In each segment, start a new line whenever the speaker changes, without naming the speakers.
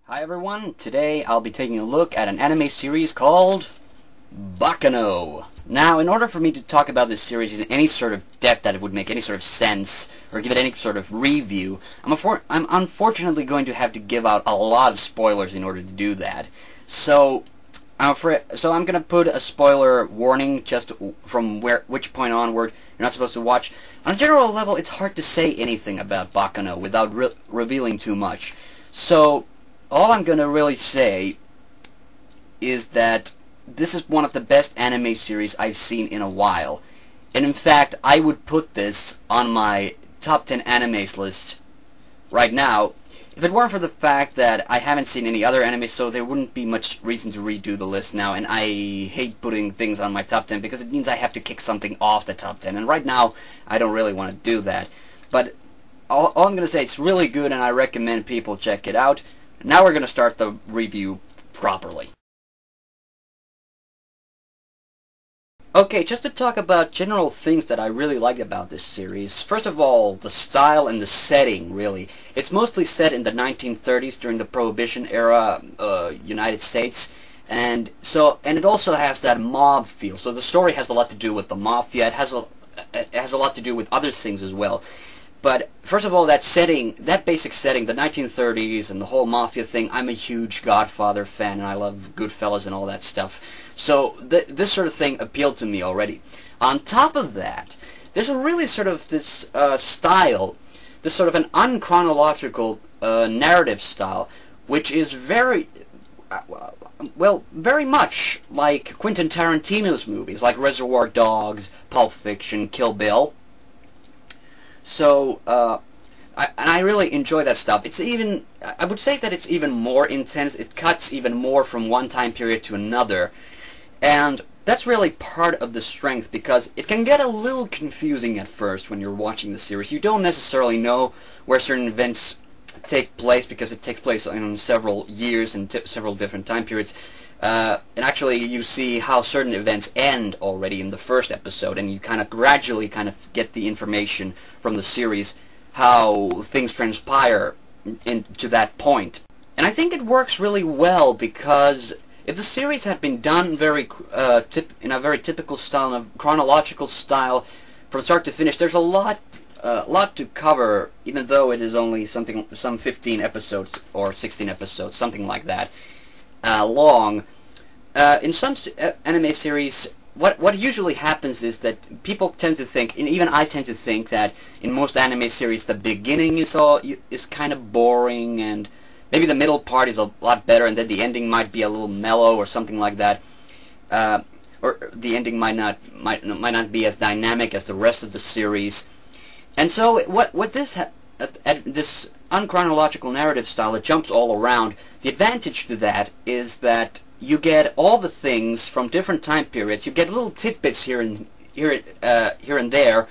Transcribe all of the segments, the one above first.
Hi everyone, today I'll be taking a look at an anime series called Baccano. Now, in order for me to talk about this series in any sort of depth that it would make any sort of sense, or give it any sort of review, I'm unfortunately going to have to give out a lot of spoilers in order to do that. So I'm going to put a spoiler warning just from which point onward you're not supposed to watch. On a general level, it's hard to say anything about Baccano without revealing too much. So all I'm going to really say is that this is one of the best anime series I've seen in a while. And in fact, I would put this on my top 10 animes list right now if it weren't for the fact that I haven't seen any other anime, so there wouldn't be much reason to redo the list now, and I hate putting things on my top 10 because it means I have to kick something off the top 10, and right now I don't really want to do that. But all I'm going to say, it's really good and I recommend people check it out. Now we're going to start the review properly. Okay, just to talk about general things that I really like about this series. First of all, the style and the setting, really. It's mostly set in the 1930s during the Prohibition era, United States. And it also has that mob feel. So the story has a lot to do with the mafia. It has a lot to do with other things as well. But first of all, that setting, that basic setting, the 1930s and the whole mafia thing, I'm a huge Godfather fan and I love Goodfellas and all that stuff. So this sort of thing appealed to me already. On top of that, there's a really sort of this style, this sort of an unchronological narrative style, which is very, well, very much like Quentin Tarantino's movies, like Reservoir Dogs, Pulp Fiction, Kill Bill. So, I really enjoy that stuff. It's even, I would say that it's even more intense. It cuts even more from one time period to another. And that's really part of the strength, because it can get a little confusing at first when you're watching the series. You don't necessarily know where certain events take place, because it takes place in several years and several different time periods. And actually, you see how certain events end already in the first episode, and you kind of gradually get the information from the series how things transpire to that point. And I think it works really well, because if the series had been done in a very typical style, in a chronological style, from start to finish, there's a lot to cover, even though it is only some 15 episodes or 16 episodes, something like that, long. In some anime series, what usually happens is that people tend to think, and even I tend to think, that in most anime series the beginning is kind of boring, and maybe the middle part is a lot better, and then the ending might be a little mellow or something like that, or the ending might not be as dynamic as the rest of the series. And so what this unchronological narrative style, it jumps all around. The advantage to that is that you get all the things from different time periods. You get little tidbits here and there,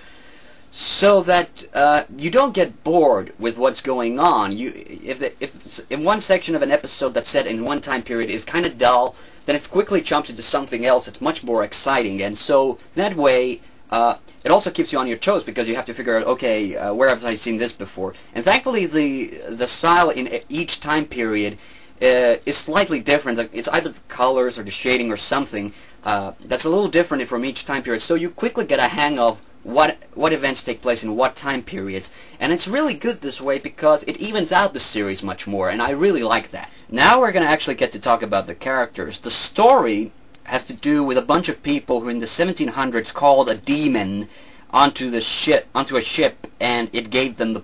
so that you don't get bored with what's going on. If one section of an episode that's set in one time period is kind of dull, then it quickly jumps into something else that's much more exciting. And so that way, it also keeps you on your toes, because you have to figure out, okay, where have I seen this before? And thankfully, the style in each time period is slightly different. It's either the colors or the shading or something that's a little different from each time period. So you quickly get a hang of what events take place in what time periods. And it's really good this way, because it evens out the series much more, and I really like that. Now we're going to actually get to talk about the characters. The story has to do with a bunch of people who in the 1700s called a demon onto a ship, and it gave them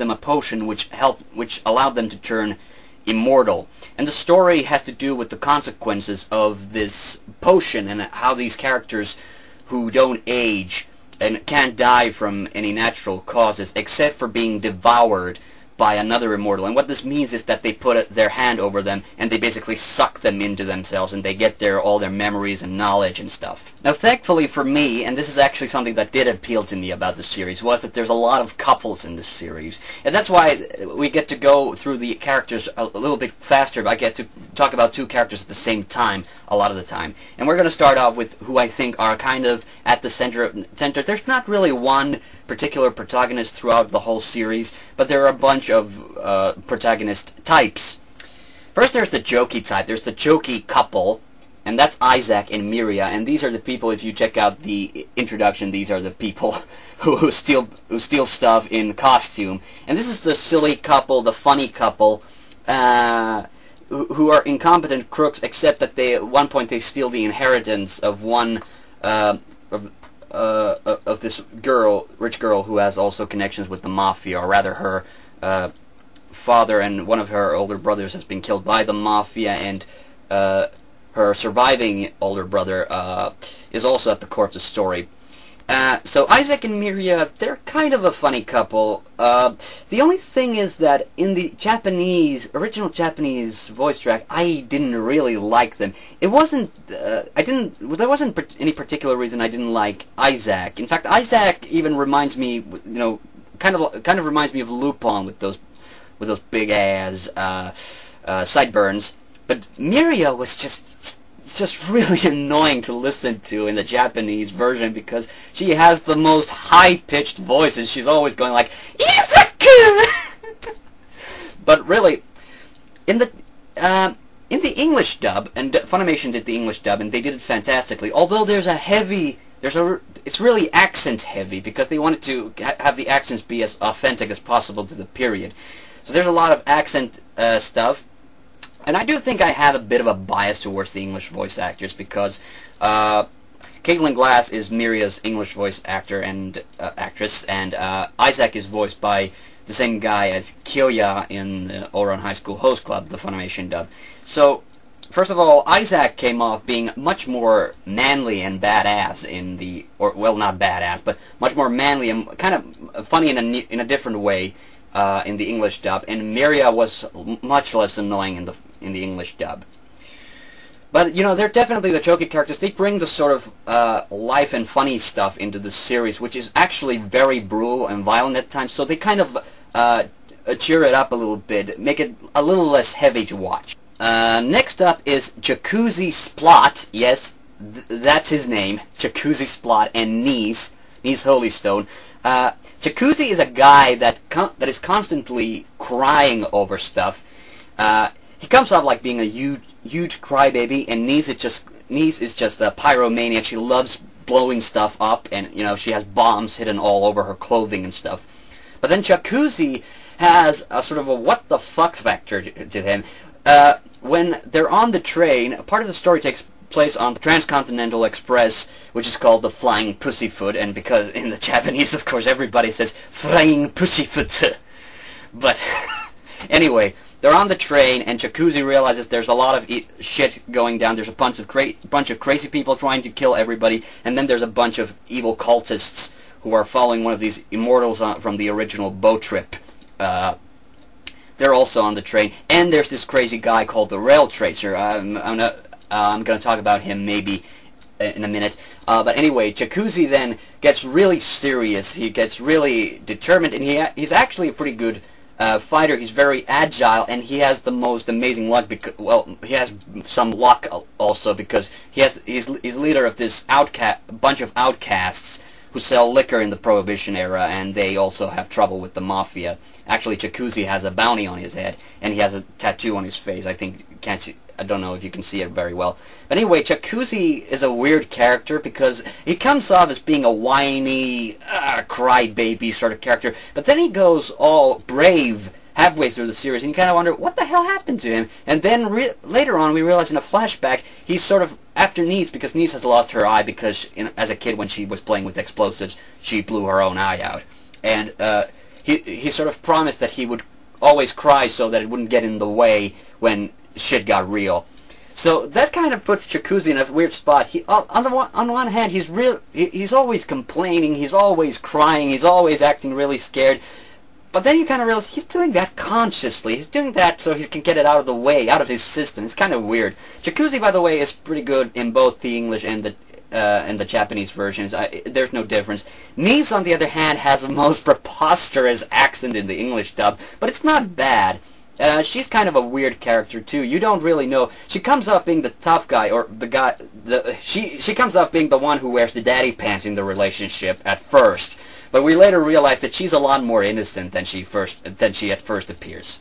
a potion which allowed them to turn immortal. And the story has to do with the consequences of this potion, and how these characters who don't age and can't die from any natural causes except for being devoured by another immortal. And what this means is that they put their hand over them and they basically suck them into themselves, and they get all their memories and knowledge and stuff. Now, thankfully for me, and this is actually something that did appeal to me about the series, was that there's a lot of couples in this series. And that's why we get to go through the characters a little bit faster. I get to talk about two characters at the same time a lot of the time. And we're going to start off with who I think are kind of at the center. There's not really one particular protagonist throughout the whole series, but there are a bunch of protagonist types. First, there's the jokey type. There's the jokey couple, and that's Isaac and Miria. And these are the people. If you check out the introduction, these are the people who steal stuff in costume. And this is the silly couple, the funny couple, who are incompetent crooks. Except that they, at one point, they steal the inheritance of one of this girl, rich girl, who has also connections with the mafia, or rather, her father and one of her older brothers has been killed by the mafia, and her surviving older brother is also at the core of the story. So Isaac and Miria, they're kind of a funny couple. The only thing is that in the original Japanese voice track, I didn't really like them. It wasn't, there wasn't any particular reason I didn't like Isaac. In fact, Isaac even reminds me, kind of reminds me of Lupin with those big ass sideburns. But Miria was just really annoying to listen to in the Japanese version because she has the most high-pitched voice and she's always going like, Izaku! But really, in the English dub, and Funimation did the English dub and they did it fantastically, although it's really accent heavy because they wanted to have the accents be as authentic as possible to the period. So there's a lot of accent stuff. And I do think I have a bit of a bias towards the English voice actors because Caitlin Glass is Miria's English voice actor and actress, and Isaac is voiced by the same guy as Kyoya in Ouran High School Host Club, the Funimation dub. So, first of all, Isaac came off being much more manly and badass in the, well, not badass, but much more manly and kind of funny in a different way in the English dub, and Miria was much less annoying in the English dub. But, they're definitely the jokey characters. They bring the sort of life and funny stuff into the series, which is actually very brutal and violent at times, so they kind of cheer it up a little bit, make it a little less heavy to watch. Next up is Jacuzzi Splot. Yes, that's his name. Jacuzzi Splot, and Nice Holystone. Jacuzzi is a guy that is constantly crying over stuff. He comes off like being a huge crybaby, and Nice is just a pyromaniac. She loves blowing stuff up, and she has bombs hidden all over her clothing and stuff. But then Jacuzzi has a sort of a what the fuck factor to him. When they're on the train, part of the story takes place on the Transcontinental Express, which is called the Flying Pussyfoot, and because in the Japanese, of course, everybody says Flying Pussyfoot. But anyway, they're on the train, and Jacuzzi realizes there's a lot of shit going down. There's a bunch of crazy people trying to kill everybody, and then there's a bunch of evil cultists who are following one of these immortals from the original boat trip. They're also on the train, and there's this crazy guy called the Rail Tracer. I'm going to talk about him maybe in a minute. But anyway, Jacuzzi then gets really serious. He gets really determined, and he's actually a pretty good fighter. He's very agile, and he has the most amazing luck. He has some luck also because he's leader of this bunch of outcasts who sell liquor in the Prohibition era, and they also have trouble with the mafia. Actually, Jacuzzi has a bounty on his head, and he has a tattoo on his face. I don't know if you can see it very well. But anyway, Jacuzzi is a weird character because he comes off as being a whiny, crybaby sort of character, but then he goes all brave halfway through the series, and you kind of wonder, what the hell happened to him? And then later on, we realize in a flashback, he's sort of after Nice, because Nice has lost her eye because as a kid when she was playing with explosives, she blew her own eye out. And he sort of promised that he would always cry so that it wouldn't get in the way when shit got real. So that kind of puts Jacuzzi in a weird spot. On one hand, he's always complaining, he's always crying, he's always acting really scared. But then you kind of realize he's doing that consciously. He's doing that so he can get it out of the way, out of his system. It's kind of weird. Jacuzzi, by the way, is pretty good in both the English and the Japanese versions. There's no difference. Nice, on the other hand, has the most preposterous accent in the English dub, but it's not bad. She's kind of a weird character too. You don't really know. She comes off being the tough guy, or the guy. She comes off being the one who wears the daddy pants in the relationship at first. But we later realize that she's a lot more innocent than she at first appears.